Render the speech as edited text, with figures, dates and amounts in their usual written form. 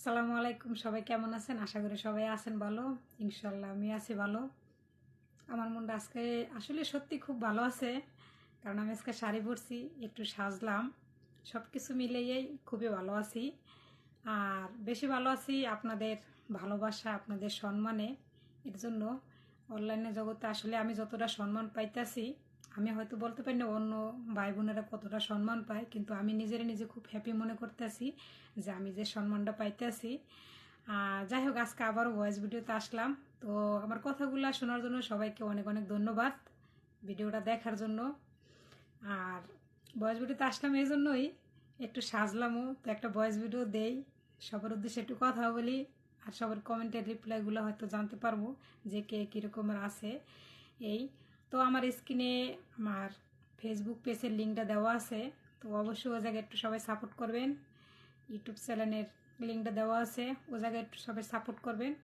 আসসালামু আলাইকুম, সবাই কেমন আছেন? আশা করি সবাই আছেন ভালো। ইনশাল্লাহ আমি আছি ভালো। আমার মনটা আজকে আসলে সত্যি খুব ভালো আছে, কারণ আমি আজকে শাড়ি পরছি, একটু সাজলাম, সব কিছু মিলিয়েই খুবই ভালো আছি। আর বেশি ভালো আছি আপনাদের ভালোবাসা, আপনাদের সম্মানে। এর জন্য অনলাইনে জগতে আসলে আমি যতটা সম্মান পাইতেছি, আমি হয়তো বলতে পারি না অন্য ভাই বোনেরা কতটা সম্মান পায়, কিন্তু আমি নিজে খুব হ্যাপি মনে করতেছি যে আমি যে সম্মানটা পাইতেছি। যাই হোক, আজকে আবারও ভয়েস ভিডিওতে আসলাম। তো আমার কথাগুলো শোনার জন্য সবাইকে অনেক অনেক ধন্যবাদ, ভিডিওটা দেখার জন্য। আর ভয়েস ভিডিওতে আসলাম এই জন্যই, একটু সাজলামও, তো একটা ভয়েস ভিডিও দেই, সবার উদ্দেশ্যে একটু কথা বলি, আর সবার কমেন্টের রিপ্লাইগুলো হয়তো জানতে পারবো যে কে কীরকমের আছে। এই তো আমার স্ক্রিনে আমার ফেসবুক পেজের লিঙ্কটা দেওয়া আছে, তো অবশ্যই ও জায়গায় একটু সবাই সাপোর্ট করবেন। ইউটিউব চ্যানেলের লিঙ্কটা দেওয়া আছে, ও জায়গায় একটু সবাই সাপোর্ট করবেন।